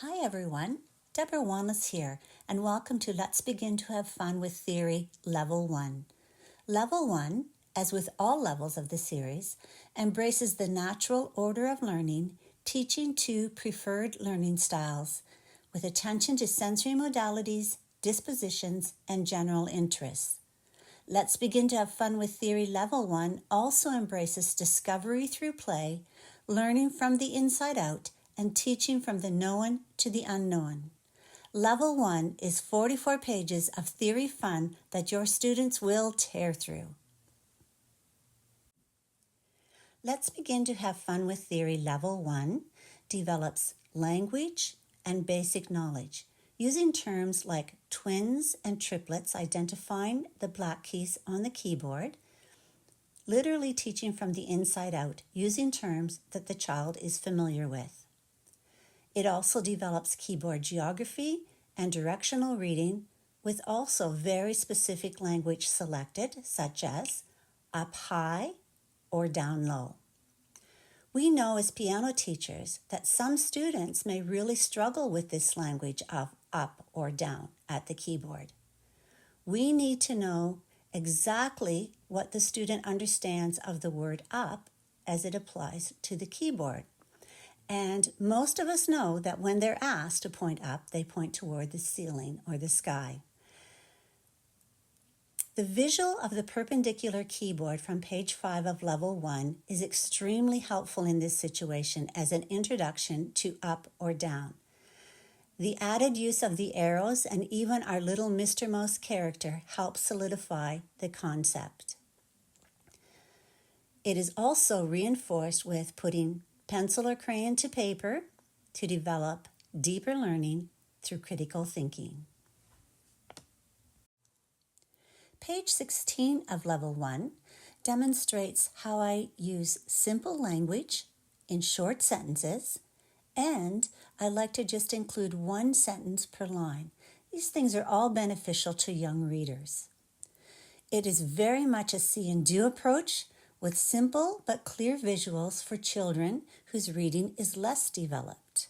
Hi everyone, Debra Wanless here, and welcome to Let's Begin to Have Fun with Theory Level 1. Level 1, as with all levels of the series, embraces the natural order of learning, teaching two preferred learning styles, with attention to sensory modalities, dispositions, and general interests. Let's Begin to Have Fun with Theory Level 1 also embraces discovery through play, learning from the inside out, and teaching from the known to the unknown. Level 1 is 44 pages of theory fun that your students will tear through. Let's Begin to Have Fun with Theory Level 1 develops language and basic knowledge, using terms like twins and triplets, identifying the black keys on the keyboard, literally teaching from the inside out, using terms that the child is familiar with. It also develops keyboard geography and directional reading, with also very specific language selected, such as up high or down low. We know as piano teachers that some students may really struggle with this language of up or down at the keyboard. We need to know exactly what the student understands of the word up as it applies to the keyboard. And most of us know that when they're asked to point up, they point toward the ceiling or the sky. The visual of the perpendicular keyboard from page 5 of Level 1 is extremely helpful in this situation as an introduction to up or down. The added use of the arrows and even our little Mr. Mouse character helps solidify the concept. It is also reinforced with putting pencil or crayon to paper to develop deeper learning through critical thinking. Page 16 of Level 1 demonstrates how I use simple language in short sentences, and I like to just include one sentence per line. These things are all beneficial to young readers. It is very much a see and do approach, with simple but clear visuals for children whose reading is less developed.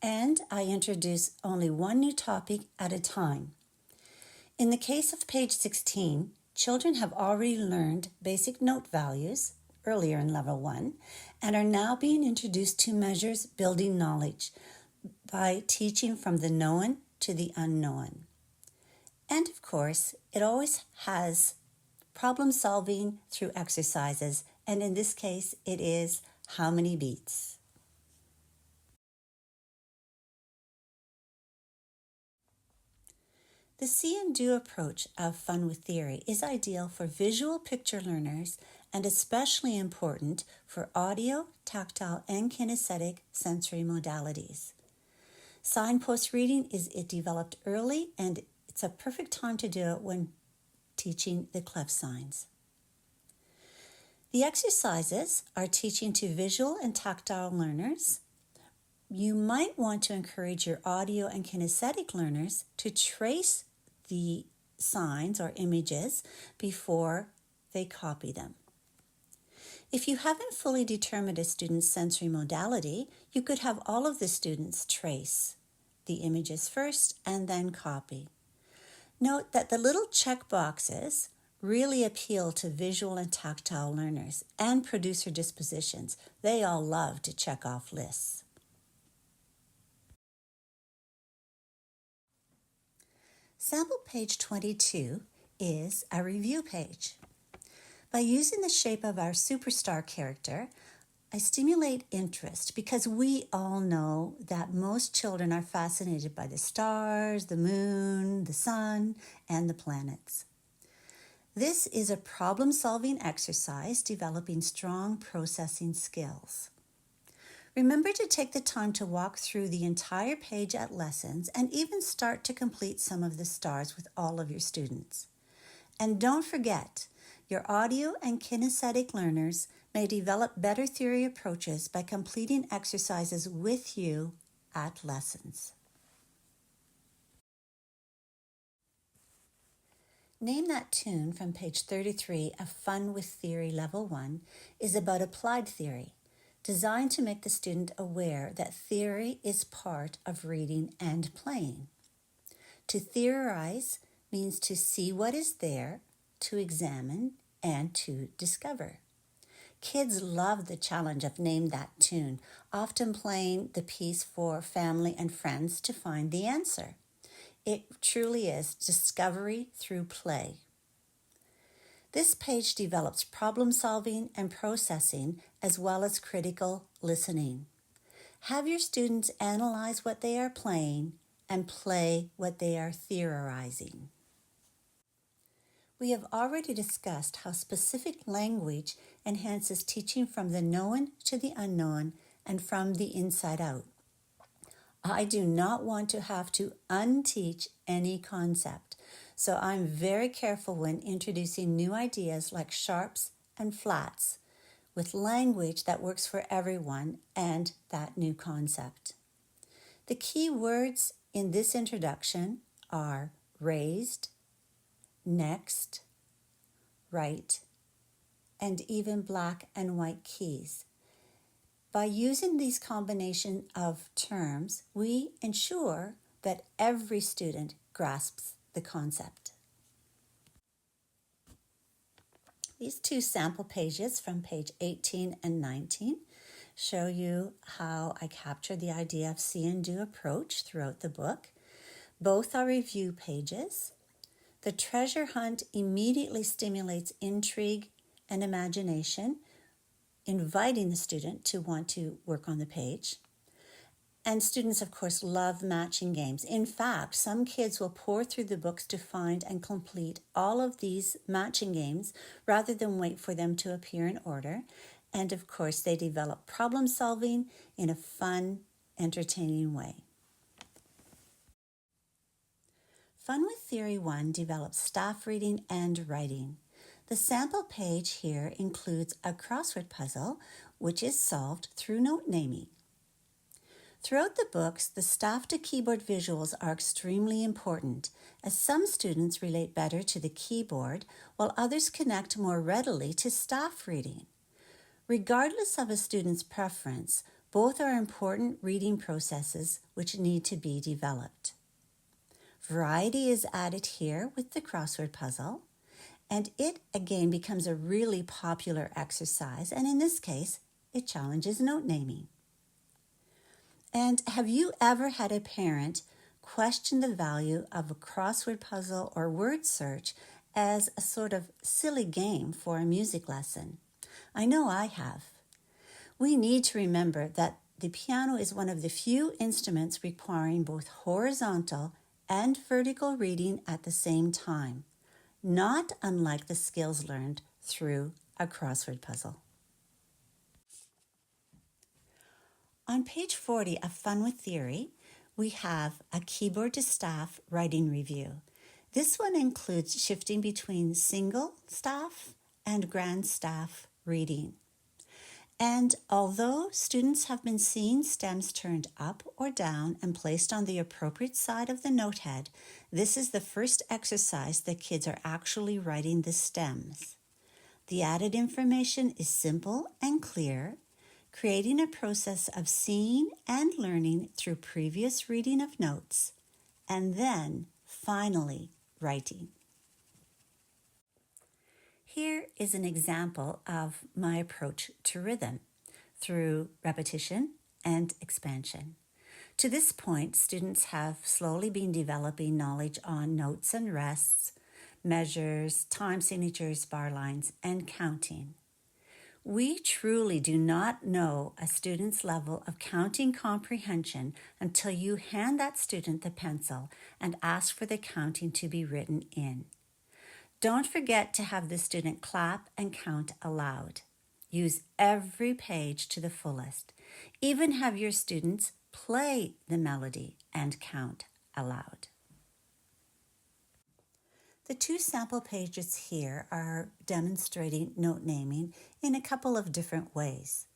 And I introduce only one new topic at a time. In the case of page 16, children have already learned basic note values earlier in Level 1 and are now being introduced to measures building knowledge by teaching from the known to the unknown. And of course, it always has problem solving through exercises, and in this case, it is how many beats. The see and do approach of Fun with Theory is ideal for visual picture learners and especially important for audio, tactile, and kinesthetic sensory modalities. Signpost reading is developed early, and it's a perfect time to do it when teaching the clef signs. The exercises are teaching to visual and tactile learners. You might want to encourage your audio and kinesthetic learners to trace the signs or images before they copy them. If you haven't fully determined a student's sensory modality, you could have all of the students trace the images first and then copy. Note that the little check boxes really appeal to visual and tactile learners and producer dispositions. They all love to check off lists. Sample page 22 is a review page. By using the shape of our superstar character, I stimulate interest because we all know that most children are fascinated by the stars, the moon, the sun, and the planets. This is a problem-solving exercise developing strong processing skills. Remember to take the time to walk through the entire page at lessons and even start to complete some of the stars with all of your students. And don't forget, your audio and kinesthetic learners may develop better theory approaches by completing exercises with you at lessons. Name That Tune from page 33 of Fun with Theory Level 1 is about applied theory. designed to make the student aware that theory is part of reading and playing. To theorize means to see what is there, to examine, and to discover. Kids love the challenge of Name That Tune, often playing the piece for family and friends to find the answer. It truly is discovery through play. This page develops problem solving and processing as well as critical listening. Have your students analyze what they are playing and play what they are theorizing. We have already discussed how specific language enhances teaching from the known to the unknown and from the inside out. I do not want to have to unteach any concept, so I'm very careful when introducing new ideas like sharps and flats with language that works for everyone and that new concept. The key words in this introduction are raised, next, right, and even black and white keys. By using these combination of terms, we ensure that every student grasps the concept. These two sample pages from page 18 and 19 show you how I capture the idea of see and do approach throughout the book. Both are review pages. The treasure hunt immediately stimulates intrigue and imagination, inviting the student to want to work on the page. And students, of course, love matching games. In fact, some kids will pore through the books to find and complete all of these matching games rather than wait for them to appear in order. And of course, they develop problem solving in a fun, entertaining way. Fun with Theory 1 develops staff reading and writing. The sample page here includes a crossword puzzle, which is solved through note naming. Throughout the books, the staff-to-keyboard visuals are extremely important, as some students relate better to the keyboard, while others connect more readily to staff reading. Regardless of a student's preference, both are important reading processes which need to be developed. Variety is added here with the crossword puzzle, and it again becomes a really popular exercise, and in this case, it challenges note naming. And have you ever had a parent question the value of a crossword puzzle or word search as a sort of silly game for a music lesson? I know I have. We need to remember that the piano is one of the few instruments requiring both horizontal and vertical reading at the same time, not unlike the skills learned through a crossword puzzle. On page 40 of Fun with Theory, we have a keyboard to staff writing review. This one includes shifting between single staff and grand staff reading. And although students have been seeing stems turned up or down and placed on the appropriate side of the note head, this is the first exercise that kids are actually writing the stems. The added information is simple and clear, creating a process of seeing and learning through previous reading of notes, and then finally writing. Here is an example of my approach to rhythm through repetition and expansion. To this point, students have slowly been developing knowledge on notes and rests, measures, time signatures, bar lines, and counting. We truly do not know a student's level of counting comprehension until you hand that student the pencil and ask for the counting to be written in. Don't forget to have the student clap and count aloud. Use every page to the fullest. Even have your students play the melody and count aloud. The two sample pages here are demonstrating note naming in a couple of different ways.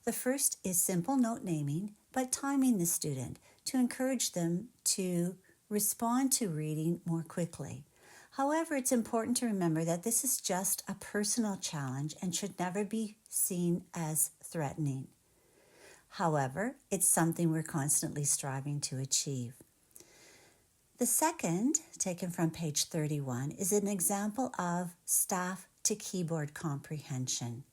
The first is simple note naming, but timing the student to encourage them to respond to reading more quickly. However, it's important to remember that this is just a personal challenge and should never be seen as threatening. However, it's something we're constantly striving to achieve. The second, taken from page 31, is an example of staff to keyboard comprehension.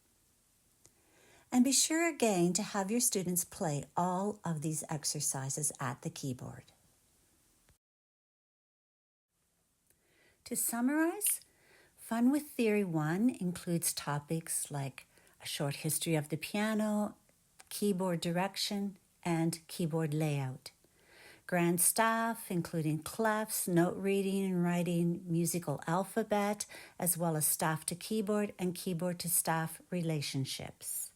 And be sure again to have your students play all of these exercises at the keyboard. To summarize, Fun with Theory 1 includes topics like a short history of the piano, keyboard direction, and keyboard layout. Grand staff, including clefs, note reading and writing, musical alphabet, as well as staff to keyboard and keyboard to staff relationships.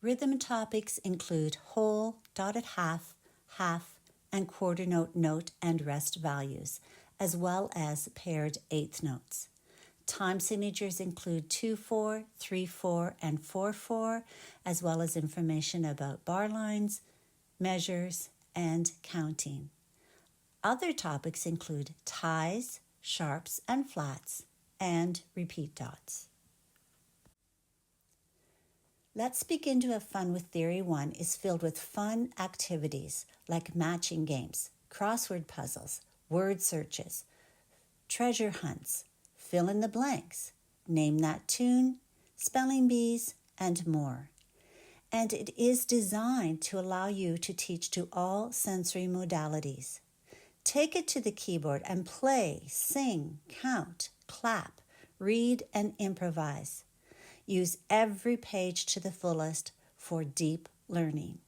Rhythm topics include whole, dotted half, half, and quarter note, note, and rest values, as well as paired eighth notes. Time signatures include 2/4, 3/4, and 4/4, as well as information about bar lines, measures, and counting. Other topics include ties, sharps and flats, and repeat dots. Let's Begin to Have Fun with Theory 1 is filled with fun activities like matching games, crossword puzzles, word searches, treasure hunts, fill in the blanks, name that tune, spelling bees, and more. And it is designed to allow you to teach to all sensory modalities. Take it to the keyboard and play, sing, count, clap, read, and improvise. Use every page to the fullest for deep learning.